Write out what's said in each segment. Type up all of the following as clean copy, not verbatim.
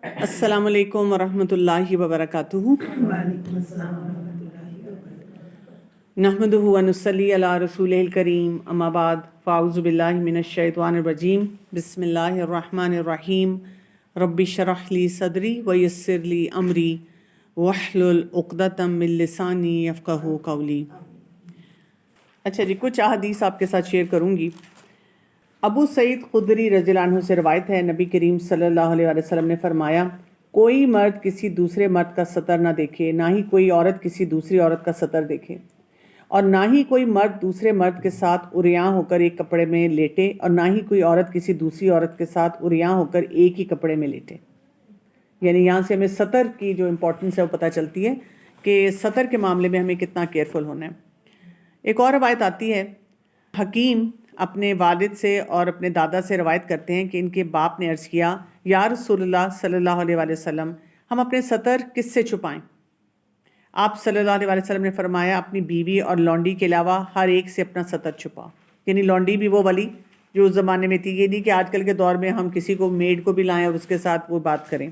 السلام علیکم ورحمۃ اللہ وبرکاتہ۔ وعلیکم السلام ورحمۃ اللہ وبرکاتہ۔ نحمدہ ونصلی علی رسولہ الکریم، اما بعد فاعوذ باللہ من الشیطان الرجیم، بسم اللہ الرحمن الرحیم۔ رب اشرح لی صدری ویسر لی امری واحلل عقدۃ من لسانی یفقہوا قولی۔ اچھا جی، کچھ احادیث آپ کے ساتھ شیئر کروں گی۔ ابو سعید خدری رضی اللہ عنہ سے روایت ہے، نبی کریم صلی اللہ علیہ وسلم نے فرمایا، کوئی مرد کسی دوسرے مرد کا سطر نہ دیکھے، نہ ہی کوئی عورت کسی دوسری عورت کا سطر دیکھے، اور نہ ہی کوئی مرد دوسرے مرد کے ساتھ عریاں ہو کر ایک کپڑے میں لیٹے، اور نہ ہی کوئی عورت کسی دوسری عورت کے ساتھ عریاں ہو کر ایک ہی کپڑے میں لیٹے۔ یعنی یہاں سے ہمیں سطر کی جو امپورٹنس ہے وہ پتہ چلتی ہے کہ سطر کے معاملے میں ہمیں کتنا کیئرفل ہونا ہے۔ ایک اور روایت آتی ہے، حکیم اپنے والد سے اور اپنے دادا سے روایت کرتے ہیں کہ ان کے باپ نے عرض کیا، یا رسول اللہ صلی اللہ علیہ وآلہ وسلم، ہم اپنے سطر کس سے چھپائیں؟ آپ صلی اللہ علیہ وآلہ وسلم نے فرمایا، اپنی بیوی اور لونڈی کے علاوہ ہر ایک سے اپنا سطر چھپا۔ یعنی لونڈی بھی وہ والی جو اس زمانے میں تھی، یہ نہیں کہ آج کل کے دور میں ہم کسی کو میڈ کو بھی لائیں اور اس کے ساتھ وہ بات کریں۔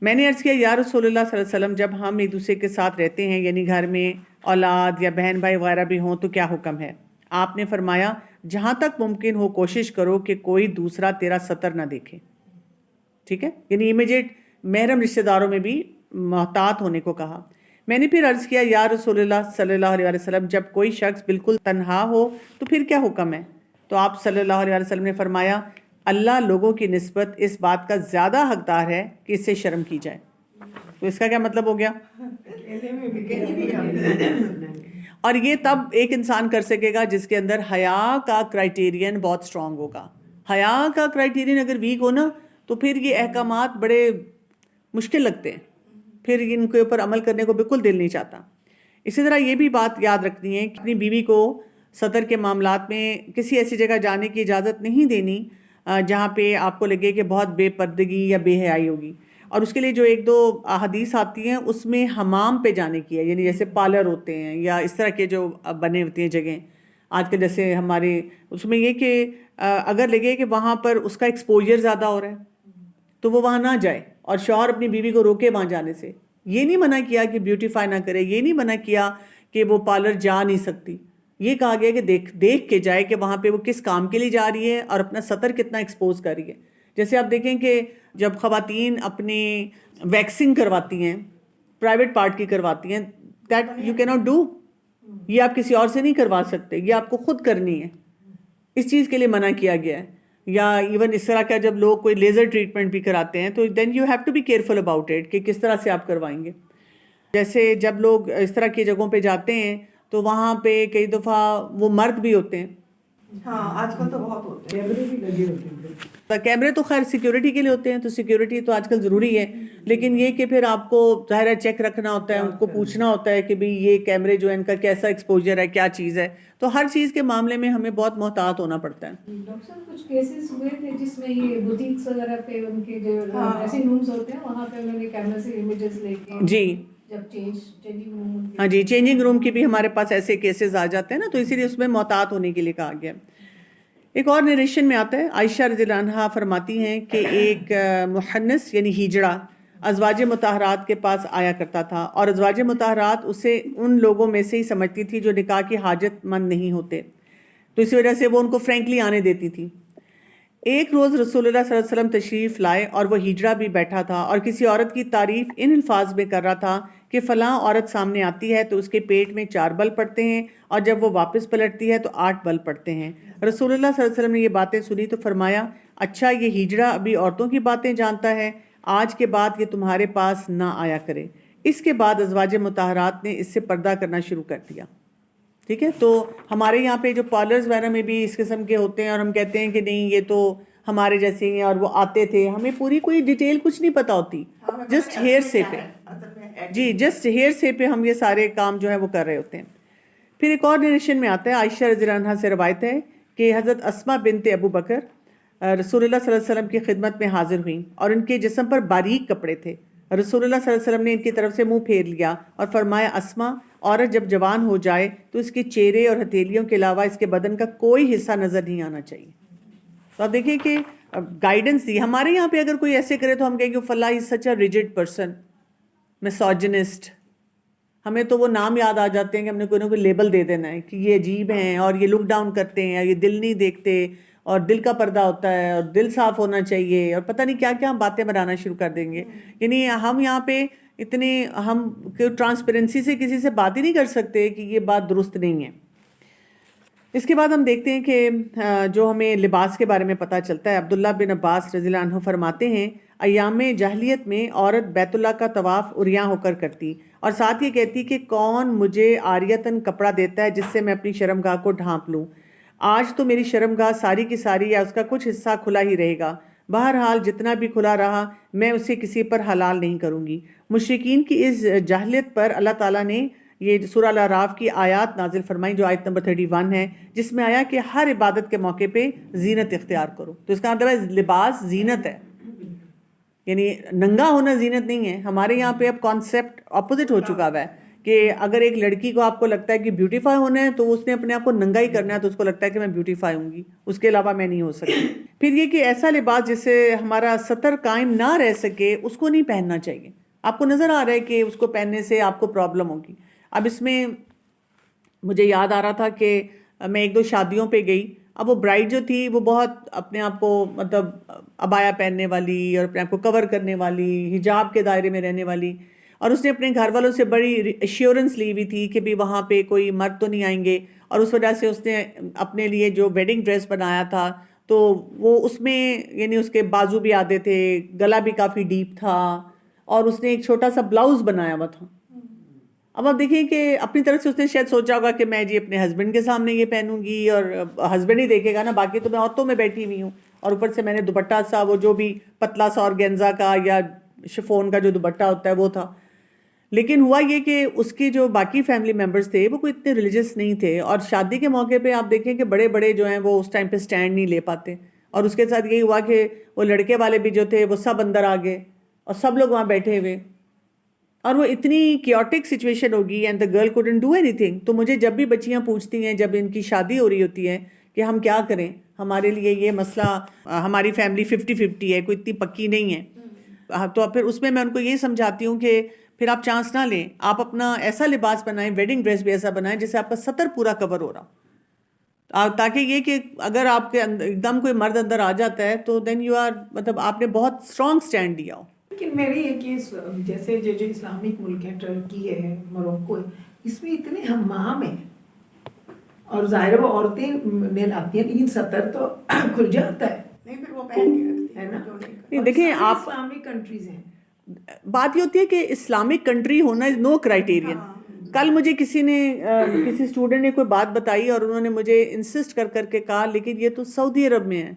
میں نے عرض کیا، یا رسول اللہ صلی اللہ علیہ وسلم، جب ہم ایک دوسرے کے ساتھ رہتے ہیں، یعنی گھر میں اولاد یا بہن بھائی وغیرہ بھی ہوں، تو کیا حکم ہے؟ آپ نے فرمایا، جہاں تک ممکن ہو کوشش کرو کہ کوئی دوسرا تیرا سطر نہ دیکھے۔ ٹھیک ہے، یعنی امیجیٹ محرم رشتہ داروں میں بھی محتاط ہونے کو کہا۔ میں نے پھر عرض کیا، یا رسول اللہ صلی اللہ علیہ وسلم، جب کوئی شخص بالکل تنہا ہو تو پھر کیا حکم ہے؟ تو آپ صلی اللہ علیہ وسلم نے فرمایا، اللہ لوگوں کی نسبت اس بات کا زیادہ حقدار ہے کہ اس سے شرم کی جائے۔ تو اس کا کیا مطلب ہو گیا؟ اور یہ تب ایک انسان کر سکے گا جس کے اندر حیا کا کرائیٹیرین بہت سٹرونگ ہوگا۔ حیا کا کرائیٹیرین اگر ویک ہو نا تو پھر یہ احکامات بڑے مشکل لگتے ہیں، پھر ان کے اوپر عمل کرنے کو بالکل دل نہیں چاہتا۔ اسی طرح یہ بھی بات یاد رکھنی ہے کہ اپنی بیوی کو سطر کے معاملات میں کسی ایسی جگہ جانے کی اجازت نہیں دینی جہاں پہ آپ کو لگے کہ بہت بے پردگی یا بے حیائی ہوگی۔ اور اس کے لیے جو ایک دو احادیث آتی ہیں اس میں حمام پہ جانے کی ہے، یعنی جیسے پارلر ہوتے ہیں یا اس طرح کے جو بنے ہوتے ہیں جگہیں آج کل، جیسے ہمارے اس میں یہ کہ اگر لگے کہ وہاں پر اس کا ایکسپوجر زیادہ ہو رہا ہے تو وہ وہاں نہ جائے، اور شوہر اپنی بیوی کو روکے وہاں جانے سے۔ یہ نہیں منع کیا کہ بیوٹیفائی نہ کرے، یہ نہیں منع کیا کہ وہ پارلر جا نہیں سکتی، یہ کہا گیا کہ دیکھ کے جائے کہ وہاں پہ وہ کس کام کے لیے جا رہی ہے اور اپنا سطر کتنا ایکسپوز کر رہی ہے۔ جیسے آپ دیکھیں کہ جب خواتین اپنی ویکسنگ کرواتی ہیں، پرائیویٹ پارٹ کی کرواتی ہیں، دیٹ یو کی ناٹ ڈو، یہ آپ کسی اور سے نہیں کروا سکتے، یہ آپ کو خود کرنی ہے، اس چیز کے لیے منع کیا گیا ہے۔ یا ایون اس طرح کا جب لوگ کوئی لیزر ٹریٹمنٹ بھی کراتے ہیں تو then you have to be careful about it کہ کس طرح سے آپ کروائیں گے۔ جیسے جب لوگ اس طرح کی جگہوں پہ جاتے ہیں تو وہاں پہ کئی دفعہ وہ مرد بھی ہوتے ہیں، ہاں آج کل تو بہت ہوتے ہیں، کیمرے بھی لگے ہوتے ہیں۔ کیمرے تو خیر سیکیورٹی کے لیے ہوتے ہیں، تو سیکیورٹی تو آج کل ضروری ہے، لیکن یہ کہ پھر آپ کو ظاہر ہے چیک رکھنا ہوتا ہے، ان کو پوچھنا ہوتا ہے کہ بھئی یہ کیمرے جو ہے ان کا کیسا ایکسپوجر ہے، کیا چیز ہے۔ تو ہر چیز کے معاملے میں ہمیں بہت محتاط ہونا پڑتا ہے۔ ڈاکٹر صاحب کچھ کیسز ہوئے تھے جس میں یہ بوتیکس وغیرہ پہ ان کے جو ڈریسنگ رومز ہوتے ہیں وہاں پہ انہوں نے کیمرے سے امیجز لے کے جی جب چینجنگ روم، ہاں جی، چینجنگ روم کی بھی ہمارے پاس ایسے کیسز آ جاتے ہیں نا، تو اسی لیے اس میں محتاط ہونے کے لیے کہا گیا۔ ایک اور نریشن میں آتا ہے، عائشہ رضی اللہ عنہا فرماتی ہیں کہ ایک محنث یعنی ہیجڑا ازواج مطہرات کے پاس آیا کرتا تھا، اور ازواج مطہرات اسے ان لوگوں میں سے ہی سمجھتی تھی جو نکاح کی حاجت مند نہیں ہوتے، تو اسی وجہ سے وہ ان کو فرینکلی آنے دیتی تھی۔ ایک روز رسول اللہ صلی اللہ علیہ وسلم تشریف لائے اور وہ ہیجڑا بھی بیٹھا تھا اور کسی عورت کی تعریف ان الفاظ میں کر رہا تھا کہ فلاں عورت سامنے آتی ہے تو اس کے پیٹ میں 4 بل پڑتے ہیں، اور جب وہ واپس پلٹتی ہے تو 8 بل پڑتے ہیں۔ رسول اللہ صلی اللہ علیہ وسلم نے یہ باتیں سنی تو فرمایا، اچھا یہ ہیجڑا ابھی عورتوں کی باتیں جانتا ہے، آج کے بعد یہ تمہارے پاس نہ آیا کرے۔ اس کے بعد ازواج مطہرات نے اس سے پردہ کرنا شروع کر دیا۔ ٹھیک ہے، تو ہمارے یہاں پہ جو پارلرز وغیرہ میں بھی اس قسم کے ہوتے ہیں اور ہم کہتے ہیں کہ نہیں یہ تو ہمارے جیسے ہیں اور وہ آتے تھے، ہمیں پوری کوئی ڈیٹیل کچھ نہیں پتہ ہوتی، جسٹ ہیئر سے پہ، جی جسٹ ہیئر سے پہ ہم یہ سارے کام جو ہے وہ کر رہے ہوتے ہیں۔ پھر ایک اور نریشن میں آتا ہے، عائشہ رضی اللہ عنہا سے روایت ہے کہ حضرت اسماء بنت ابو بکر رسول اللہ صلی اللہ علیہ وسلم کی خدمت میں حاضر ہوئیں اور ان کے جسم پر باریک کپڑے تھے۔ رسول اللہ صلی اللہ علیہ وسلم نے ان کی طرف سے منہ پھیر لیا اور فرمایا، اسماء، عورت جب جوان ہو جائے تو اس کے چہرے اور ہتھیلیوں کے علاوہ اس کے بدن کا کوئی حصہ نظر نہیں آنا چاہیے۔ تو آپ دیکھیں کہ گائیڈنس دی. ہمارے یہاں پہ اگر کوئی ایسے کرے تو ہم کہیں گے فلاں از سچ اے ریجڈ پرسن, میسوجنسٹ. ہمیں تو وہ نام یاد آ جاتے ہیں کہ ہم نے کوئی نہ کوئی لیبل دے دینا ہے کہ یہ عجیب ہیں اور یہ لک ڈاؤن کرتے ہیں, یہ دل نہیں دیکھتے اور دل کا پردہ ہوتا ہے اور دل صاف ہونا چاہیے اور پتہ نہیں کیا کیا ہم باتیں بنانا شروع کر دیں گے. یعنی ہم یہاں پہ اتنے ہم ٹرانسپیرنسی سے کسی سے بات ہی نہیں کر سکتے کہ یہ بات درست نہیں ہے. اس کے بعد ہم دیکھتے ہیں کہ جو ہمیں لباس کے بارے میں پتہ چلتا ہے. عبداللہ بن عباس رضی اللہ عنہ فرماتے ہیں ایام جاہلیت میں عورت بیت اللہ کا طواف عریاں ہو کر کرتی اور ساتھ یہ کہتی کہ کون مجھے عاریتاً کپڑا دیتا ہے جس سے میں اپنی شرمگاہ کو ڈھانپ لوں. آج تو میری شرمگاہ ساری کی ساری یا اس کا کچھ حصہ کھلا ہی رہے گا. بہرحال جتنا بھی کھلا رہا میں اسے کسی پر حلال نہیں کروں گی. مشرکین کی اس جاہلیت پر اللہ تعالیٰ نے یہ سورہ الاعراف کی آیات نازل فرمائی جو آیت نمبر 31 ہے, جس میں آیا کہ ہر عبادت کے موقع پہ زینت اختیار کرو. تو اس کا مطلب ہے لباس زینت ہے, یعنی ننگا ہونا زینت نہیں ہے. ہمارے یہاں پہ اب کانسیپٹ اپوزٹ ہو چکا ہوا ہے کہ اگر ایک لڑکی کو آپ کو لگتا ہے کہ بیوٹیفائی ہونا ہے تو اس نے اپنے آپ کو ننگا ہی کرنا ہے, تو اس کو لگتا ہے کہ میں بیوٹیفائی ہوں گی, اس کے علاوہ میں نہیں ہو سکتی. پھر یہ کہ ایسا لباس جس سے ہمارا سطر قائم نہ رہ سکے اس کو نہیں پہننا چاہیے. آپ کو نظر آ رہا ہے کہ اس کو پہننے سے آپ کو پرابلم ہوگی. اب اس میں مجھے یاد آ رہا تھا کہ میں ایک دو شادیوں پہ گئی. اب وہ برائڈ جو تھی وہ بہت اپنے آپ کو مطلب عبایا پہننے والی اور اپنے آپ کو کور کرنے والی, حجاب کے دائرے میں رہنے والی, اور اس نے اپنے گھر والوں سے بڑی ایشورنس لی ہوئی تھی کہ بھی وہاں پہ کوئی مرد تو نہیں آئیں گے. اور اس وجہ سے اس نے اپنے لیے جو ویڈنگ ڈریس بنایا تھا تو وہ اس میں یعنی اس کے بازو بھی آدھے تھے, گلا بھی کافی ڈیپ تھا, اور اس نے ایک چھوٹا سا بلاؤز بنایا ہوا تھا. اب آپ دیکھیں کہ اپنی طرف سے اس نے شاید سوچا ہوگا کہ میں جی اپنے ہسبینڈ کے سامنے یہ پہنوں گی اور ہسبینڈ ہی دیکھے گا نا, باقی تو میں عورتوں میں بیٹھی ہوئی ہوں, اور اوپر سے میں نے دوپٹہ سا وہ جو بھی پتلا سا آرگینزا کا یا شفون کا جو دوپٹہ ہوتا ہے وہ تھا. لیکن ہوا یہ کہ اس کی جو باقی فیملی ممبرز تھے وہ کوئی اتنے ریلیجس نہیں تھے, اور شادی کے موقع پہ آپ دیکھیں کہ بڑے بڑے جو ہیں وہ اس ٹائم پہ سٹینڈ نہیں لے پاتے, اور اس کے ساتھ یہی ہوا کہ وہ لڑکے والے بھی جو تھے وہ سب اندر آ گئے اور سب لوگ وہاں بیٹھے ہوئے, اور وہ اتنی کیوٹک سچویشن ہوگی and the girl couldn't do anything. تو مجھے جب بھی بچیاں پوچھتی ہیں جب ان کی شادی ہو رہی ہوتی ہے کہ ہم کیا کریں, ہمارے لیے یہ مسئلہ, ہماری فیملی 50-50 ہے, کوئی اتنی پکی نہیں ہے, تو پھر اس میں ان کو یہ سمجھاتی ہوں کہ پھر آپ چانس نہ لیں, آپ اپنا ایسا لباس بنائیں, ویڈنگ ڈریس بھی ایسا بنائیں جس سے آپ کا سطر پورا کور ہو رہا, تاکہ یہ کہ اگر آپ کے ایک دم کوئی مرد اندر آ جاتا ہے تو دین یو آر مطلب آپ نے بہت اسٹرانگ اسٹینڈ دیا ہو. لیکن میری ایک چیز جیسے جو اسلامک ملک ہے, ٹرکی ہے, موروکو ہے, اس میں اتنے حمام ہیں اور ظاہر وہ عورتیں لے لاتی ہیں لیکن سطر تو کھل جاتا ہے. نہیں پھر وہ پہن کے رکھتی ہے نا. دیکھیں آپ اسلامک کنٹریز ہیں, بات یہ ہوتی ہے کہ اسلامک کنٹری ہونا از نو کرائٹیرین. کل مجھے کسی اسٹوڈنٹ نے کوئی بات بتائی اور انہوں نے مجھے انسسٹ کر کے کہا لیکن یہ تو سعودی عرب میں ہے.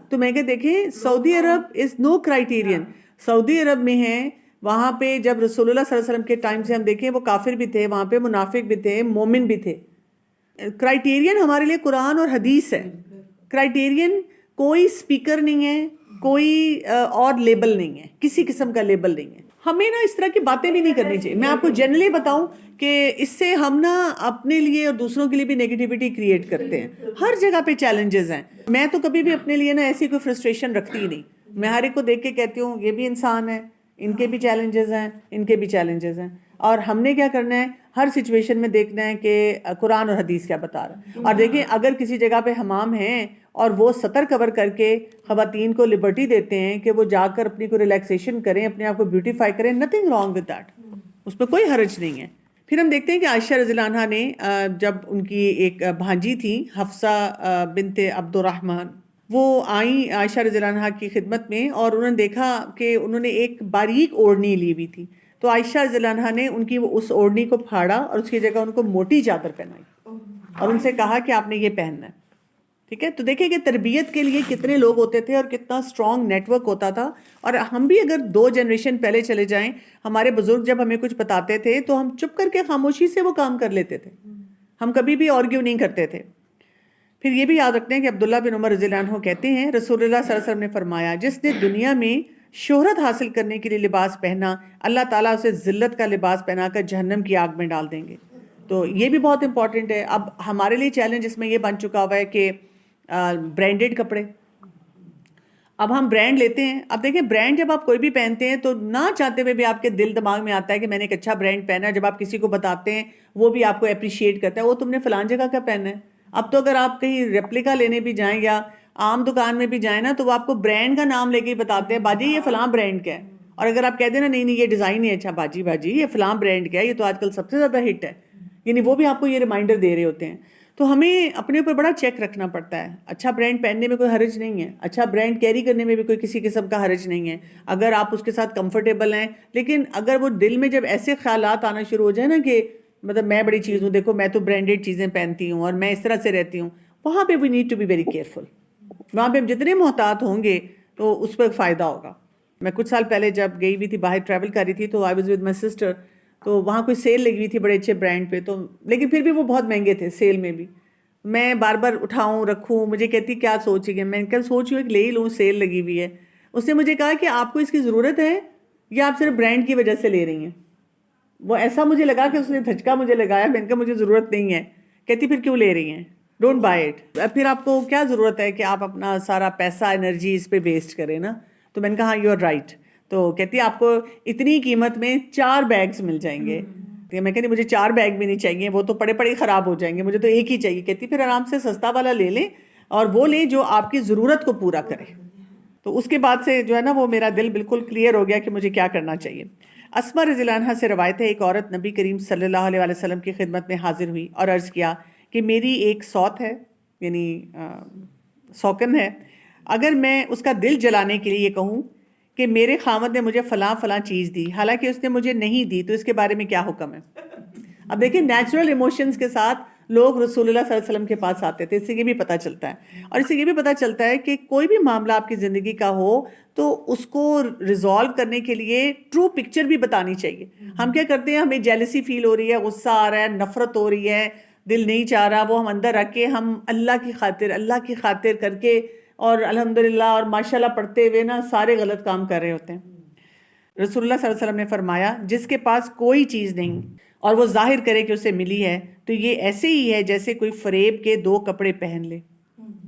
تو میں کہ دیکھیں سعودی عرب از نو کرائٹیرین. سعودی عرب میں ہیں, وہاں پہ جب رسول اللہ صلی اللہ علیہ وسلم کے ٹائم سے ہم دیکھیں وہ کافر بھی تھے, وہاں پہ منافق بھی تھے, مومن بھی تھے. کرائٹیرین ہمارے لیے قرآن اور حدیث ہے. کرائٹیرین کوئی اسپیکر نہیں ہے, کوئی اور لیبل نہیں ہے, کسی قسم کا لیبل نہیں ہے. ہمیں نا اس طرح کی باتیں بھی نہیں کرنی چاہیے. میں آپ کو جنرلی بتاؤں کہ اس سے ہم نا اپنے لیے اور دوسروں کے لیے بھی نیگیٹیوٹی کریٹ کرتے ہیں. ہر جگہ پہ چیلنجز ہیں. میں تو کبھی بھی اپنے لیے نا ایسی کوئی فرسٹریشن رکھتی ہی نہیں. میں ہر ایک کو دیکھ کے کہتی ہوں یہ بھی انسان ہے, ان کے بھی چیلنجز ہیں, ان کے بھی چیلنجز ہیں, اور ہم نے کیا کرنا ہے ہر سچویشن میں دیکھنا ہے کہ قرآن اور حدیث کیا بتا رہا ہے. اور دیکھیں اگر کسی جگہ پہ حمام ہیں اور وہ سطر کور کر کے خواتین کو لبرٹی دیتے ہیں کہ وہ جا کر اپنی کو ریلیکسیشن کریں, اپنے آپ کو بیوٹیفائی کریں, نتھنگ رانگ ود دیٹ, اس میں کوئی حرج نہیں ہے. پھر ہم دیکھتے ہیں کہ عائشہ رضی اللہ عنہا نے جب ان کی ایک بھانجی تھی حفصہ بنت عبد الرحمن, وہ آئیں عائشہ رضی اللہ عنہا کی خدمت میں اور انہوں نے دیکھا کہ انہوں نے ایک باریک اوڑھنی لی ہوئی تھی. تو عائشہ رضی اللہ عنہا نے ان کی اس اوڑھنی کو پھاڑا اور اس کی جگہ ان کو موٹی چادر پہنائی اور ان سے کہا کہ آپ نے یہ پہننا ہے. ٹھیک ہے, تو دیکھیں کہ تربیت کے لیے کتنے لوگ ہوتے تھے اور کتنا اسٹرانگ نیٹ ورک ہوتا تھا. اور ہم بھی اگر 2 جنریشن پہلے چلے جائیں, ہمارے بزرگ جب ہمیں کچھ بتاتے تھے تو ہم چپ کر کے خاموشی سے وہ کام کر لیتے تھے, ہم کبھی بھی آرگیو نہیں کرتے تھے. پھر یہ بھی یاد رکھتے ہیں کہ عبداللہ بن عمر رضی اللہ عنہ کہتے ہیں رسول اللہ صلی اللہ علیہ وسلم نے فرمایا جس نے دنیا میں شہرت حاصل کرنے کے لیے لباس پہنا, اللہ تعالیٰ اسے ذلت کا لباس پہنا کر جہنم کی آگ میں ڈال دیں گے. تو یہ بھی بہت امپورٹنٹ ہے. اب ہمارے لیے چیلنج اس میں یہ بن چکا ہوا ہے کہ برانڈڈ کپڑے. اب ہم برانڈ لیتے ہیں. اب دیکھیں برانڈ جب آپ کوئی بھی پہنتے ہیں تو نہ چاہتے ہوئے بھی آپ کے دل دماغ میں آتا ہے کہ میں نے ایک اچھا برانڈ پہنا ہے. جب آپ کسی کو بتاتے ہیں وہ بھی آپ کو اپریشیٹ کرتا ہے, وہ تم نے فلان جگہ کا پہنا ہے. اب تو اگر آپ کہیں ریپلیکا لینے بھی جائیں یا عام دکان میں بھی جائیں نا تو وہ آپ کو برانڈ کا نام لے کے ہی بتاتے ہیں, باجی یہ فلاں برانڈ کا ہے. اور اگر آپ کہتے ہیں نا نہیں یہ ڈیزائن نہیں اچھا, باجی یہ فلاں برانڈ کا ہے, یہ تو آج کل سب سے زیادہ ہٹ ہے, یعنی وہ بھی آپ کو یہ ریمائنڈر دے رہے ہوتے ہیں. تو ہمیں اپنے اوپر بڑا چیک رکھنا پڑتا ہے. اچھا برانڈ پہننے میں کوئی حرج نہیں ہے, اچھا برانڈ کیری کرنے میں بھی کوئی کسی قسم کا حرج نہیں ہے اگر آپ اس کے ساتھ کمفرٹیبل ہیں. لیکن اگر وہ دل میں جب ایسے خیالات آنا شروع ہو جائے نا کہ مطلب میں بڑی چیز ہوں, دیکھو میں تو برانڈیڈ چیزیں پہنتی ہوں اور میں اس طرح سے رہتی ہوں, وہاں پہ we need to be very careful. وہاں پہ ہم جتنے محتاط ہوں گے تو اس پہ فائدہ ہوگا. میں کچھ سال پہلے جب گئی ہوئی تھی باہر ٹریول کر رہی تھی تو I was with my sister, تو وہاں کوئی سیل لگی ہوئی تھی بڑے اچھے برانڈ پہ, تو لیکن پھر بھی وہ بہت مہنگے تھے سیل میں بھی. میں بار بار اٹھاؤں رکھوں, مجھے کہتی کیا سوچ گئی, میں کل سوچ رہی ہوں ایک لے ہی لوں, سیل لگی ہوئی ہے. اس نے مجھے کہا کہ آپ کو اس کی ضرورت ہے یا آپ صرف برانڈ کی وجہ سے لے رہی ہیں. وہ ایسا مجھے لگا کہ اس نے دھچکا مجھے لگایا. میں نے کہا مجھے ضرورت نہیں ہے. کہتی پھر کیوں لے رہی ہیں, ڈونٹ بائی اٹ. پھر آپ کو کیا ضرورت ہے کہ آپ اپنا سارا پیسہ انرجی اس پہ ویسٹ کریں نا. تو میں نے کہا ہاں یو آر رائٹ. تو کہتی آپ کو اتنی قیمت میں 4 بیگز مل جائیں گے. میں کہتی مجھے 4 بیگ بھی نہیں چاہیے, وہ تو پڑے پڑے خراب ہو جائیں گے, مجھے تو ایک ہی چاہیے. کہتی پھر آرام سے سستا والا لے لیں اور وہ لیں جو آپ کی ضرورت کو پورا کرے. تو اس کے بعد سے جو ہے نا وہ میرا دل بالکل کلیئر ہو گیا کہ مجھے کیا کرنا چاہیے. اسما رضی اللہ عنہا سے روایت ہے, ایک عورت نبی کریم صلی اللہ علیہ وسلم کی خدمت میں حاضر ہوئی اور عرض کیا کہ میری ایک سوت ہے, یعنی سوکن ہے, اگر میں اس کا دل جلانے کے لیے یہ کہوں کہ میرے خامد نے مجھے فلاں فلاں چیز دی حالانکہ اس نے مجھے نہیں دی, تو اس کے بارے میں کیا حکم ہے. اب دیکھیں نیچرل ایموشنز کے ساتھ لوگ رسول اللہ صلی اللہ علیہ وسلم کے پاس آتے تھے. اس سے یہ بھی پتہ چلتا ہے, اور اس سے یہ بھی پتہ چلتا ہے کہ کوئی بھی معاملہ آپ کی زندگی کا ہو تو اس کو ریزالو کرنے کے لیے ٹرو پکچر بھی بتانی چاہیے. ہم کیا کرتے ہیں, ہمیں جیلسی فیل ہو رہی ہے, غصہ آ رہا ہے, نفرت ہو رہی ہے, دل نہیں چاہ رہا, وہ ہم اندر رکھ کے ہم اللہ کی خاطر کر کے اور الحمدللہ اور ماشاءاللہ پڑھتے ہوئے نا سارے غلط کام کر رہے ہوتے ہیں. رسول اللہ صلی اللہ علیہ وسلم نے فرمایا جس کے پاس کوئی چیز نہیں اور وہ ظاہر کرے کہ اسے ملی ہے تو یہ ایسے ہی ہے جیسے کوئی فریب کے 2 کپڑے پہن لے.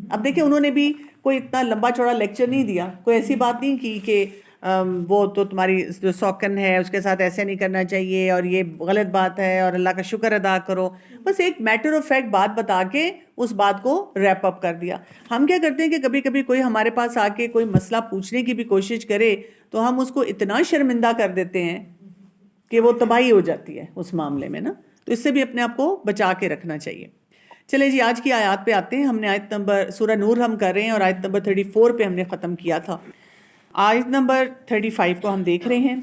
اب دیکھیں انہوں نے بھی کوئی اتنا لمبا چوڑا لیکچر نہیں دیا, کوئی ایسی بات نہیں کی کہ وہ تو تمہاری جو سوکن ہے اس کے ساتھ ایسے نہیں کرنا چاہیے اور یہ غلط بات ہے اور اللہ کا شکر ادا کرو. بس ایک میٹر آف فیکٹ بات بتا کے اس بات کو ریپ اپ کر دیا. ہم کیا کرتے ہیں کہ کبھی کبھی کوئی ہمارے پاس آ کے کوئی مسئلہ پوچھنے کی بھی کوشش کرے تو ہم اس کو اتنا شرمندہ کر دیتے ہیں کہ وہ تباہی ہو جاتی ہے اس معاملے میں نا. تو اس سے بھی اپنے آپ کو بچا کے رکھنا چاہیے. چلیں جی آج کی آیات پہ آتے ہیں. ہم نے آیت نمبر سورہ نور ہم کر رہے ہیں اور آیت نمبر 34 پہ ہم نے ختم کیا تھا. آیت نمبر 35 کو ہم دیکھ رہے ہیں.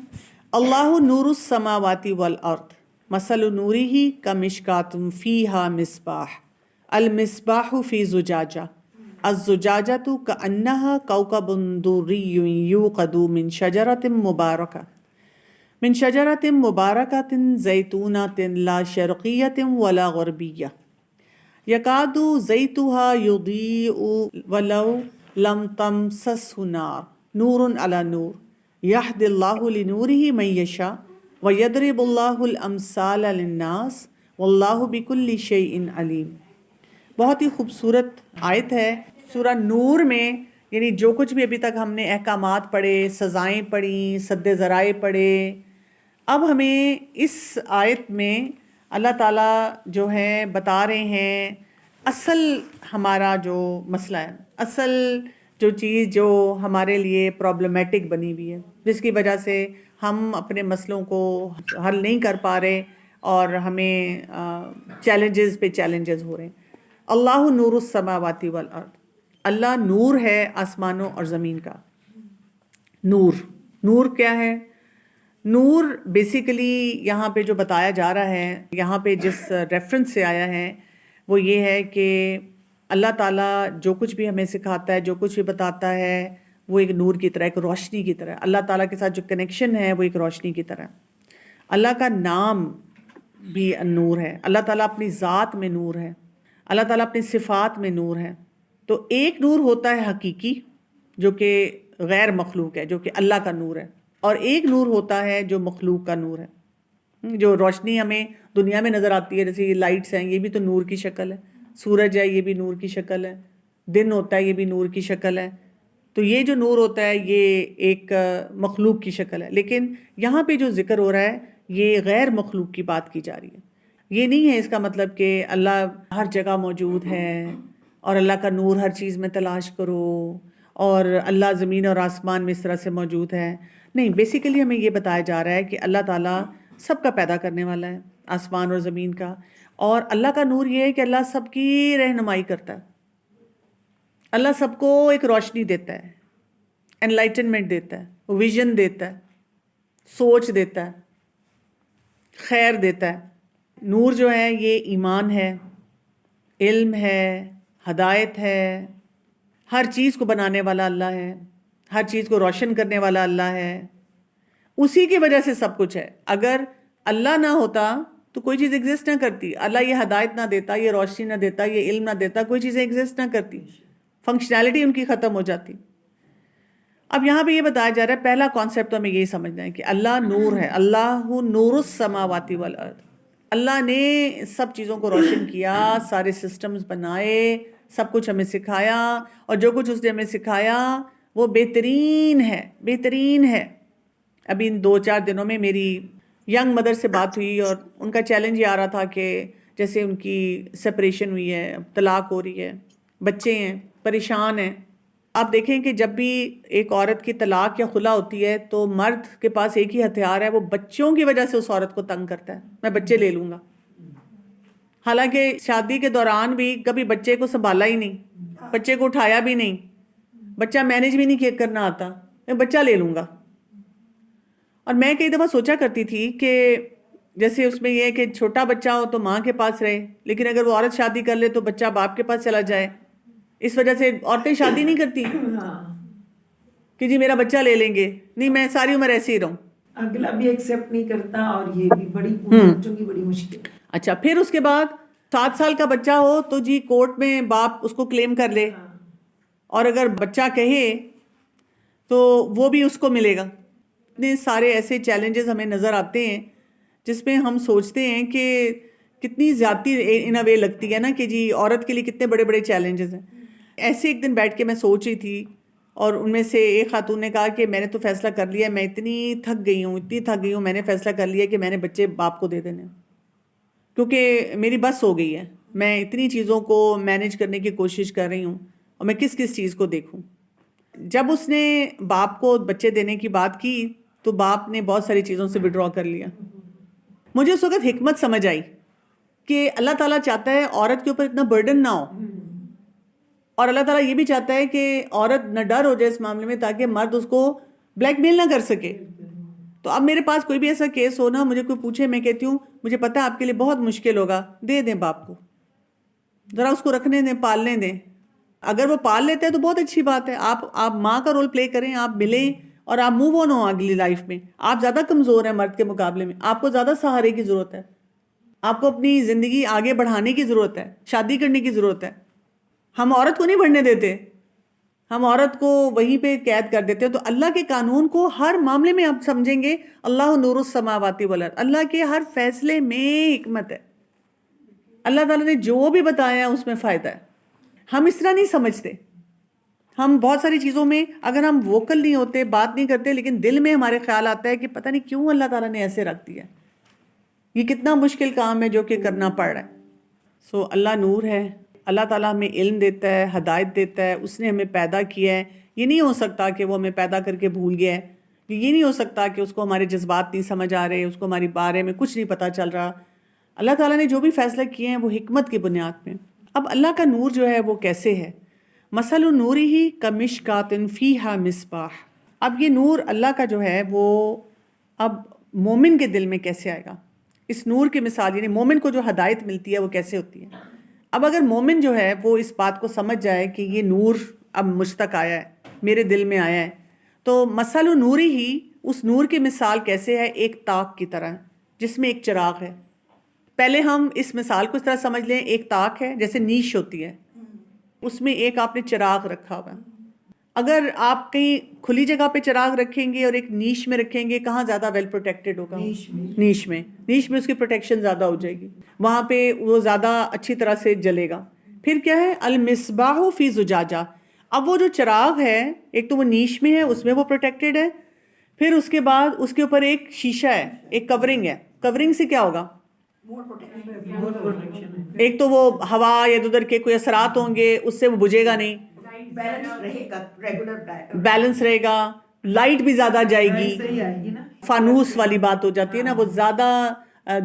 اللہ نور السماوات والارض مثل نورہ کمشکات فیہا مصباح المصباح فی زجاجہ الزجاجۃ کأنہا کوکب دری یوقد من شجرۃ مبارکۃ زیتونۃ لا شرقیۃ ولا غربیہ یکاد زیتها یضیء ولو لم تمسسہ نار نور علی نور یہدی اللہ لنورہ من یشاء ویضرب اللہ الامثال للناس واللہ بکل شیء علیم. بہت ہی خوبصورت آیت ہے. سورہ نور میں یعنی جو کچھ بھی ابھی تک ہم نے احکامات پڑھے, سزائیں پڑھی, سد ذرائع پڑھے, اب ہمیں اس آیت میں اللہ تعالیٰ جو ہے بتا رہے ہیں اصل ہمارا جو مسئلہ ہے, اصل جو چیز جو ہمارے لیے پرابلمیٹک بنی ہوئی ہے, جس کی وجہ سے ہم اپنے مسئلوں کو حل نہیں کر پا رہے اور ہمیں چیلنجز پہ چیلنجز ہو رہے ہیں. اللہ نور السماوات والارض, اللہ نور ہے آسمانوں اور زمین کا. نور کیا ہے؟ نور بیسیکلی یہاں پہ جو بتایا جا رہا ہے, یہاں پہ جس ریفرنس سے آیا ہے وہ یہ ہے کہ اللہ تعالیٰ جو کچھ بھی ہمیں سکھاتا ہے, جو کچھ بھی بتاتا ہے, وہ ایک نور کی طرح, ایک روشنی کی طرح. اللہ تعالیٰ کے ساتھ جو کنیکشن ہے وہ ایک روشنی کی طرح. اللہ کا نام بھی نور ہے, اللہ تعالیٰ اپنی ذات میں نور ہے, اللہ تعالیٰ اپنی صفات میں نور ہے. تو ایک نور ہوتا ہے حقیقی جو کہ غیر مخلوق ہے, جو کہ اللہ کا نور ہے, اور ایک نور ہوتا ہے جو مخلوق کا نور ہے. جو روشنی ہمیں دنیا میں نظر آتی ہے, جیسے یہ لائٹس ہیں, یہ بھی تو نور کی شکل ہے. سورج ہے, یہ بھی نور کی شکل ہے. دن ہوتا ہے, یہ بھی نور کی شکل ہے. تو یہ جو نور ہوتا ہے یہ ایک مخلوق کی شکل ہے، لیکن یہاں پہ جو ذکر ہو رہا ہے یہ غیر مخلوق کی بات کی جا رہی ہے. یہ نہیں ہے اس کا مطلب کہ اللہ ہر جگہ موجود ہے اور اللہ کا نور ہر چیز میں تلاش کرو اور اللہ زمین اور آسمان میں اس طرح سے موجود ہے. نہیں، بیسیکلی ہمیں یہ بتایا جا رہا ہے کہ اللہ تعالیٰ سب کا پیدا کرنے والا ہے، آسمان اور زمین کا، اور اللہ کا نور یہ ہے کہ اللہ سب کی رہنمائی کرتا ہے. اللہ سب کو ایک روشنی دیتا ہے، انلائٹنمنٹ دیتا ہے، ویژن دیتا ہے، سوچ دیتا ہے، خیر دیتا ہے. نور جو ہے یہ ایمان ہے، علم ہے، ہدایت ہے. ہر چیز کو بنانے والا اللہ ہے، ہر چیز کو روشن کرنے والا اللہ ہے. اسی کی وجہ سے سب کچھ ہے. اگر اللہ نہ ہوتا تو کوئی چیز ایگزسٹ نہ کرتی. اللہ یہ ہدایت نہ دیتا، یہ روشنی نہ دیتا، یہ علم نہ دیتا، کوئی چیزیں ایگزسٹ نہ کرتی، فنکشنالٹی ان کی ختم ہو جاتی. اب یہاں پہ یہ بتایا جا رہا ہے، پہلا کانسیپٹ تو ہمیں یہی سمجھنا ہے کہ اللہ نور ہے. اللہ نور السماوات والارض. اللہ نے سب چیزوں کو روشن کیا، سارے سسٹمز بنائے، سب کچھ ہمیں سکھایا، اور جو کچھ اس نے ہمیں سکھایا وہ بہترین ہے، بہترین ہے. ابھی ان 2-4 دنوں میں میری ینگ مدر سے بات ہوئی اور ان کا چیلنج یہ آ رہا تھا کہ جیسے ان کی سپریشن ہوئی ہے، طلاق ہو رہی ہے، بچے ہیں، پریشان ہیں. آپ دیکھیں کہ جب بھی ایک عورت کی طلاق یا خلا ہوتی ہے تو مرد کے پاس ایک ہی ہتھیار ہے، وہ بچوں کی وجہ سے اس عورت کو تنگ کرتا ہے، میں بچے لے لوں گا. حالانکہ شادی کے دوران بھی کبھی بچے کو سنبھالا ہی نہیں، بچے کو اٹھایا بھی نہیں، بچہ مینج بھی نہیں کرنا آتا، میں بچہ لے لوں گا. اور میں کئی دفعہ سوچا کرتی تھی کہ جیسے اس میں یہ ہے کہ چھوٹا بچہ ہو تو ماں کے پاس رہے، لیکن اگر وہ عورت شادی کر لے تو بچہ باپ کے پاس چلا جائے. اس وجہ سے عورتیں شادی نہیں کرتی کہ جی میرا بچہ لے لیں گے، نہیں میں ساری عمر ایسے ہی رہوں. اگلا بھی ایکسیپٹ نہیں کرتا، اور یہ بھی بڑی بچوں کی بڑی مشکل. اچھا، پھر اس کے بعد 7 سال کا بچہ ہو تو جی کورٹ میں باپ اس کو کلیم کر لے، اور اگر بچہ کہے تو وہ بھی اس کو ملے گا. اتنے سارے ایسے چیلنجز ہمیں نظر آتے ہیں جس میں ہم سوچتے ہیں کہ کتنی زیادتی ان اے وے لگتی ہے نا کہ جی عورت کے لیے کتنے بڑے بڑے چیلنجز ہیں. ایسے ایک دن بیٹھ کے میں سوچ رہی تھی اور ان میں سے ایک خاتون نے کہا کہ میں نے تو فیصلہ کر لیا، میں اتنی تھک گئی ہوں، میں نے فیصلہ کر لیا کہ میں نے بچے باپ کو دے دینے، کیونکہ میری بس ہو گئی ہے. میں اتنی چیزوں کو مینیج کرنے کی کوشش کر رہی ہوں اور میں کس چیز کو دیکھوں. جب اس نے باپ کو بچے دینے کی بات کی تو باپ نے بہت ساری چیزوں سے وڈرا کر لیا. مجھے اس وقت حکمت سمجھ آئی کہ اللہ تعالیٰ چاہتا ہے عورت کے اوپر اتنا برڈن نہ ہو، اور اللہ تعالیٰ یہ بھی چاہتا ہے کہ عورت نہ ڈر ہو جائے اس معاملے میں تاکہ مرد اس کو بلیک میل نہ کر سکے. تو اب میرے پاس کوئی بھی ایسا کیس ہو نا، مجھے کوئی پوچھے، میں کہتی ہوں مجھے پتہ ہے آپ کے لیے بہت مشکل ہوگا، دے دیں باپ کو، ذرا اس کو رکھنے دیں، پالنے دیں. اگر وہ پال لیتے ہیں تو بہت اچھی بات ہے. آپ ماں کا رول پلے کریں، آپ ملیں اور آپ موو آن ہو اگلی لائف میں. آپ زیادہ کمزور ہیں مرد کے مقابلے میں، آپ کو زیادہ سہارے کی ضرورت ہے، آپ کو اپنی زندگی آگے بڑھانے کی ضرورت ہے، شادی کرنے کی ضرورت ہے. ہم عورت کو نہیں بڑھنے دیتے، ہم عورت کو وہیں پہ قید کر دیتے ہیں. تو اللہ کے قانون کو ہر معاملے میں آپ سمجھیں گے، اللہ نور السماوات والارض، اللہ کے ہر فیصلے میں حکمت ہے. اللہ تعالیٰ نے جو بھی بتایا ہے اس میں فائدہ ہے. ہم اس طرح نہیں سمجھتے. ہم بہت ساری چیزوں میں اگر ہم ووکل نہیں ہوتے، بات نہیں کرتے، لیکن دل میں ہمارے خیال آتا ہے کہ پتہ نہیں کیوں اللہ تعالیٰ نے ایسے رکھ دیا، یہ کتنا مشکل کام ہے جو کہ کرنا پڑ رہا ہے. سو اللہ نور ہے، اللہ تعالیٰ ہمیں علم دیتا ہے، ہدایت دیتا ہے، اس نے ہمیں پیدا کیا ہے. یہ نہیں ہو سکتا کہ وہ ہمیں پیدا کر کے بھول گیا ہے، یہ نہیں ہو سکتا کہ اس کو ہمارے جذبات نہیں سمجھ آ رہے، اس کو ہماری بارے میں کچھ نہیں پتہ چل رہا. اللہ تعالیٰ نے جو بھی فیصلہ کیے ہیں وہ حکمت کی بنیاد پہ. اب اللہ کا نور جو ہے وہ کیسے ہے؟ مثل نورہ کمشکات فیہا مصباح. اب یہ نور اللہ کا جو ہے وہ اب مومن کے دل میں کیسے آئے گا؟ اس نور کی مثال یعنی مومن کو جو ہدایت ملتی ہے وہ کیسے ہوتی ہے؟ اب اگر مومن جو ہے وہ اس بات کو سمجھ جائے کہ یہ نور اب مجھ تک آیا ہے، میرے دل میں آیا ہے، تو مثل نورہ، اس نور کی مثال کیسے ہے؟ ایک طاق کی طرح جس میں ایک چراغ ہے. پہلے ہم اس مثال کو اس طرح سمجھ لیں، ایک طاق ہے جیسے نیش ہوتی ہے، اس میں ایک آپ نے چراغ رکھا ہوا ہے. اگر آپ کہیں کھلی جگہ پہ چراغ رکھیں گے اور ایک نیش میں رکھیں گے، کہاں زیادہ ویل پروٹیکٹڈ ہوگا؟ نیش میں اس کی پروٹیکشن زیادہ ہو جائے گی، وہاں پہ وہ زیادہ اچھی طرح سے جلے گا. پھر کیا ہے؟ المصباح فی زجاجہ. اب وہ جو چراغ ہے ایک تو وہ نیش میں ہے، اس میں وہ پروٹیکٹڈ ہے، پھر اس کے بعد اس کے اوپر ایک شیشہ ہے، ایک کورنگ ہے. کورنگ سے کیا ہوگا؟ ایک تو وہ ہوا یا ادھر کے کوئی اثرات ہوں گے، اس سے وہ بجھے گا نہیں، بیلنس رہے گا، ریگولر بیلنس رہے گا، لائٹ بھی زیادہ جائے گی. صحیح آئے گی نا. فانوس والی بات ہو جاتی ہے نا، وہ زیادہ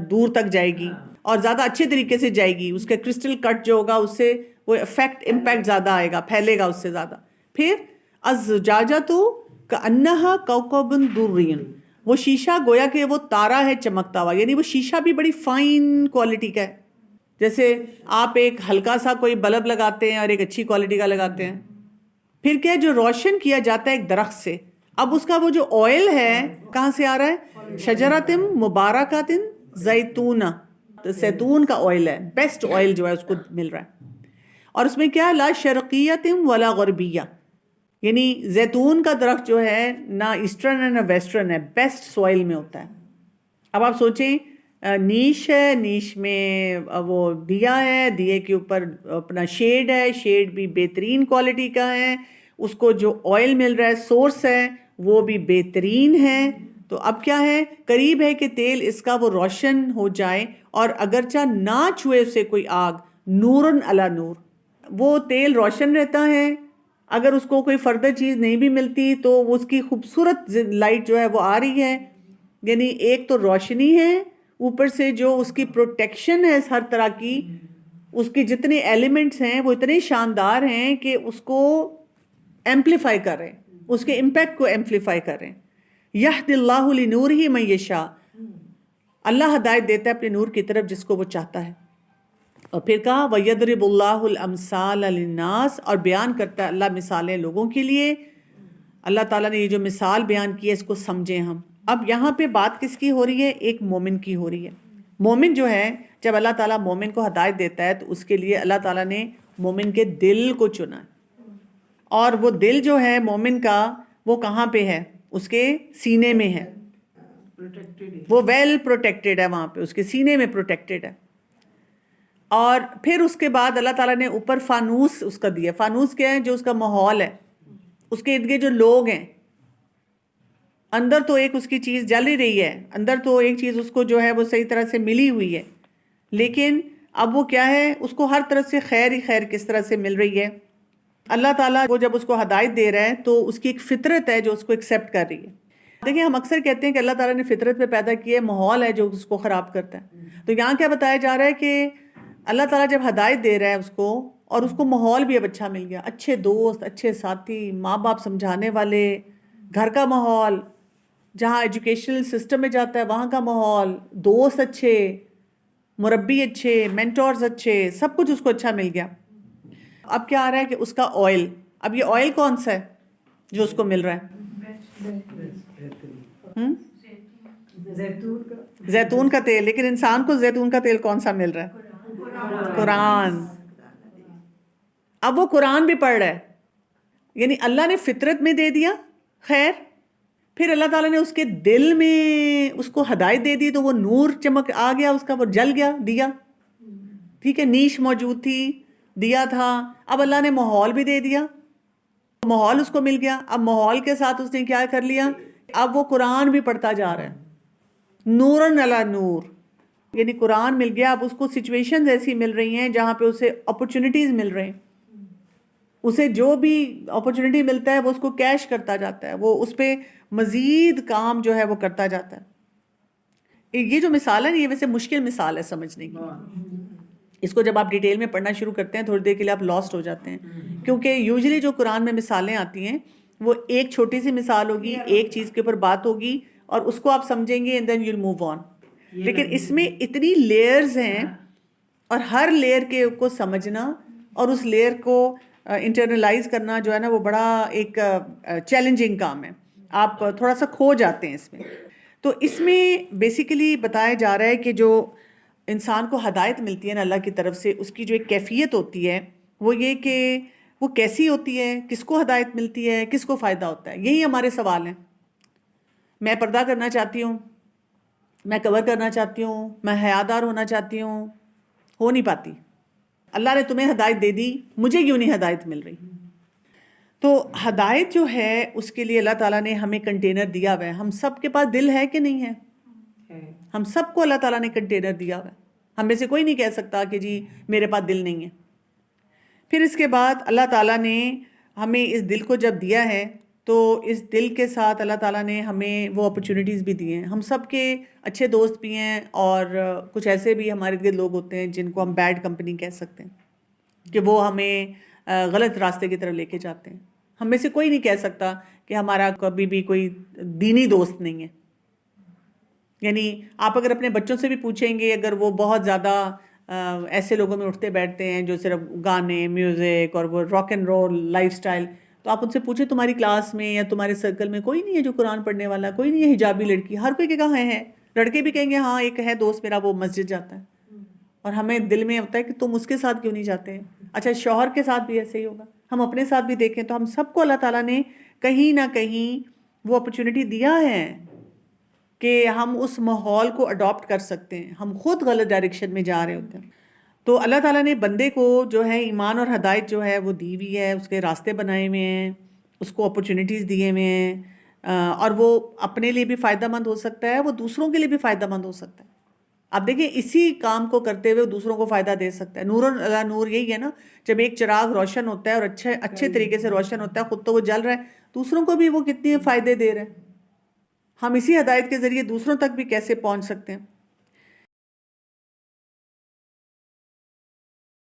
دور تک جائے گی اور زیادہ اچھے طریقے سے جائے گی. اس کا کرسٹل کٹ جو ہوگا اس سے وہ افیکٹ امپیکٹ زیادہ آئے گا، پھیلے گا اس سے زیادہ. پھر الزجاجۃ کأنہا کوکب درّی، وہ شیشہ گویا کہ وہ تارا ہے چمکتا ہوا، یعنی وہ شیشہ بھی بڑی فائن کوالٹی کا ہے. جیسے آپ ایک ہلکا سا کوئی بلب لگاتے ہیں اور ایک اچھی کوالٹی کا لگاتے ہیں. پھر کیا جو روشن کیا جاتا ہے ایک درخت سے، اب اس کا وہ جو آئل ہے کہاں سے آ رہا ہے؟ شجرۃ مبارکۃ زیتون، زیتون کا آئل ہے، بیسٹ آئل جو ہے اس کو مل رہا ہے. اور اس میں کیا لا شرقیت ولا غربیہ، یعنی زیتون کا درخت جو ہے نہ ایسٹرن ہے نہ ویسٹرن ہے، بیسٹ سوائل میں ہوتا ہے. اب آپ سوچیں نیش ہے، نیش میں وہ دیا ہے، دیے کے اوپر اپنا شیڈ ہے، شیڈ بھی بہترین کوالٹی کا ہے، اس کو جو آئل مل رہا ہے سورس ہے وہ بھی بہترین ہے. تو اب کیا ہے، قریب ہے کہ تیل اس کا وہ روشن ہو جائے، اور اگرچہ نہ چھوئے اسے کوئی آگ، نورن علی نور، وہ تیل روشن رہتا ہے. اگر اس کو کوئی فردر چیز نہیں بھی ملتی تو اس کی خوبصورت لائٹ جو ہے وہ آ رہی ہے. یعنی ایک تو روشنی ہے، اوپر سے جو اس کی پروٹیکشن ہے ہر طرح کی، اس کی جتنے ایلیمنٹس ہیں وہ اتنے شاندار ہیں کہ اس کو ایمپلیفائی کر رہے ہیں، اس کے امپیکٹ کو ایمپلیفائی کر رہے ہیں. یہدی اللہ لنورہ من یشاء، اللہ ہدایت دیتا ہے اپنے نور کی طرف جس کو وہ چاہتا ہے. اور پھر کہا وَيَضْرِبُ اللَّهُ الْأَمْثَالَ لِلنَّاسِ، اور بیان کرتا ہے اللہ مثالیں لوگوں کے لیے. اللہ تعالیٰ نے یہ جو مثال بیان کی ہے اس کو سمجھیں ہم. اب یہاں پہ بات کس کی ہو رہی ہے؟ ایک مومن کی ہو رہی ہے. مومن جو ہے، جب اللہ تعالیٰ مومن کو ہدایت دیتا ہے تو اس کے لیے اللہ تعالیٰ نے مومن کے دل کو چنا ہے. اور وہ دل جو ہے مومن کا وہ کہاں پہ ہے؟ اس کے سینے میں ہے، وہ ویل پروٹیکٹڈ ہے، وہاں پہ اس کے سینے میں پروٹیکٹڈ ہے. اور پھر اس کے بعد اللہ تعالیٰ نے اوپر فانوس اس کا دیا. فانوس کیا ہے؟ جو اس کا ماحول ہے، اس کے ارد گرد جو لوگ ہیں. اندر تو ایک اس کی چیز جل ہی رہی ہے، اندر تو ایک چیز اس کو جو ہے وہ صحیح طرح سے ملی ہوئی ہے، لیکن اب وہ کیا ہے، اس کو ہر طرف سے خیر ہی خیر کس طرح سے مل رہی ہے. اللہ تعالیٰ کو جب اس کو ہدایت دے رہا ہے تو اس کی ایک فطرت ہے جو اس کو ایکسیپٹ کر رہی ہے. دیکھیں ہم اکثر کہتے ہیں کہ اللہ تعالیٰ نے فطرت پہ پیدا کیا ہے، ماحول ہے جو اس کو خراب کرتا ہے. تو یہاں کیا بتایا جا رہا ہے کہ اللہ تعالیٰ جب ہدایت دے رہا ہے اس کو، اور اس کو ماحول بھی اب اچھا مل گیا، اچھے دوست، اچھے ساتھی، ماں باپ سمجھانے والے، گھر کا ماحول، جہاں ایجوکیشنل سسٹم میں جاتا ہے وہاں کا ماحول، دوست اچھے، مربی اچھے، مینٹورز اچھے، سب کچھ اس کو اچھا مل گیا. اب کیا آ رہا ہے کہ اس کا آئل، اب یہ آئل کون سا ہے جو اس کو مل رہا ہے؟ زیتون کا تیل. لیکن انسان کو زیتون کا تیل کون سا مل رہا ہے؟ قرآن. اب وہ قرآن بھی پڑھ رہا ہے، یعنی اللہ نے فطرت میں دے دیا خیر، پھر اللہ تعالیٰ نے اس کے دل میں اس کو ہدایت دے دی تو وہ نور چمک آ گیا، اس کا وہ جل گیا دیا. ٹھیک ہے، نیش موجود تھی، دیا تھا. اب اللہ نے ماحول بھی دے دیا، ماحول اس کو مل گیا. اب ماحول کے ساتھ اس نے کیا کر لیا، اب وہ قرآن بھی پڑھتا جا رہا ہے، نورن علی نور، یعنی قرآن مل گیا. اب اس کو سچویشنز ایسی مل رہی ہیں جہاں پہ اسے اپرچونٹیز مل رہے ہیں، اسے جو بھی اپرچونٹی ملتا ہے وہ اس کو کیش کرتا جاتا ہے، وہ اس پہ مزید کام جو ہے وہ کرتا جاتا ہے. یہ جو مثال ہے نا، یہ ویسے مشکل مثال ہے سمجھنے کی. اس کو جب آپ ڈیٹیل میں پڑھنا شروع کرتے ہیں تھوڑی دیر کے لیے آپ لاسٹ ہو جاتے ہیں، کیونکہ یوزلی جو قرآن میں مثالیں آتی ہیں وہ ایک چھوٹی سی مثال ہوگی، ایک چیز کے اوپر بات ہوگی اور اس کو آپ سمجھیں گے and then you will move on. لیکن اس میں اتنی لیئرز ہیں اور ہر لیئر کے کو سمجھنا اور اس لیئر کو انٹرنلائز کرنا جو ہے نا وہ بڑا ایک چیلنجنگ کام ہے. آپ تھوڑا سا کھو جاتے ہیں اس میں. تو اس میں بیسیکلی بتایا جا رہا ہے کہ جو انسان کو ہدایت ملتی ہے نا اللہ کی طرف سے، اس کی جو ایک کیفیت ہوتی ہے وہ یہ کہ وہ کیسی ہوتی ہے، کس کو ہدایت ملتی ہے، کس کو فائدہ ہوتا ہے. یہی ہمارے سوال ہیں. میں پردہ کرنا چاہتی ہوں، میں کور کرنا چاہتی ہوں، میں حیادار ہونا چاہتی ہوں، ہو نہیں پاتی. اللہ نے تمہیں ہدایت دے دی، مجھے کیوں نہیں ہدایت مل رہی؟ تو ہدایت جو ہے اس کے لیے اللہ تعالیٰ نے ہمیں کنٹینر دیا ہوا ہے. ہم سب کے پاس دل ہے کہ نہیں ہے؟ ہم سب کو اللہ تعالیٰ نے کنٹینر دیا ہوا ہے. ہم میں سے کوئی نہیں کہہ سکتا کہ جی میرے پاس دل نہیں ہے. پھر اس کے بعد اللہ تعالیٰ نے ہمیں اس دل کو جب دیا ہے تو اس دل کے ساتھ اللہ تعالیٰ نے ہمیں وہ اپرچونیٹیز بھی دی ہیں. ہم سب کے اچھے دوست بھی ہیں اور کچھ ایسے بھی ہمارے ارد گرد لوگ ہوتے ہیں جن کو ہم بیڈ کمپنی کہہ سکتے ہیں کہ وہ ہمیں غلط راستے کی طرف لے کے جاتے ہیں. ہم میں سے کوئی نہیں کہہ سکتا کہ ہمارا کبھی بھی کوئی دینی دوست نہیں ہے. یعنی آپ اگر اپنے بچوں سے بھی پوچھیں گے، اگر وہ بہت زیادہ ایسے لوگوں میں اٹھتے بیٹھتے ہیں جو صرف گانے، میوزک اور وہ rock and roll lifestyle, تو آپ ان سے پوچھیں تمہاری کلاس میں یا تمہارے سرکل میں کوئی نہیں ہے جو قرآن پڑھنے والا، کوئی نہیں ہے حجابی لڑکی. ہر کوئی کے کہاں ہے. لڑکے بھی کہیں گے ہاں ایک ہے دوست میرا وہ مسجد جاتا ہے. اور ہمیں دل میں ہوتا ہے کہ تم اس کے ساتھ کیوں نہیں جاتے ہیں. اچھا شوہر کے ساتھ بھی ایسے ہی ہوگا. ہم اپنے ساتھ بھی دیکھیں تو ہم سب کو اللہ تعالیٰ نے کہیں نہ کہیں وہ اپرچونٹی دیا ہے کہ ہم اس ماحول کو اڈاپٹ کر سکتے ہیں. ہم خود غلط ڈائریکشن میں جا رہے ہوتے ہیں. تو اللہ تعالیٰ نے بندے کو جو ہے ایمان اور ہدایت جو ہے وہ دی ہوئی ہے، اس کے راستے بنائے ہوئے ہیں، اس کو اپرچونیٹیز دیے ہوئے ہیں، اور وہ اپنے لیے بھی فائدہ مند ہو سکتا ہے، وہ دوسروں کے لیے بھی فائدہ مند ہو سکتا ہے. آپ دیکھیں اسی کام کو کرتے ہوئے دوسروں کو فائدہ دے سکتا ہے. نور اللہ نور یہی ہے نا، جب ایک چراغ روشن ہوتا ہے اور اچھے طریقے سے روشن ہوتا ہے، خود تو وہ جل رہا ہے، دوسروں کو بھی وہ کتنے فائدے دے رہے ہیں. ہم اسی ہدایت کے ذریعے دوسروں تک بھی کیسے پہنچ سکتے ہیں.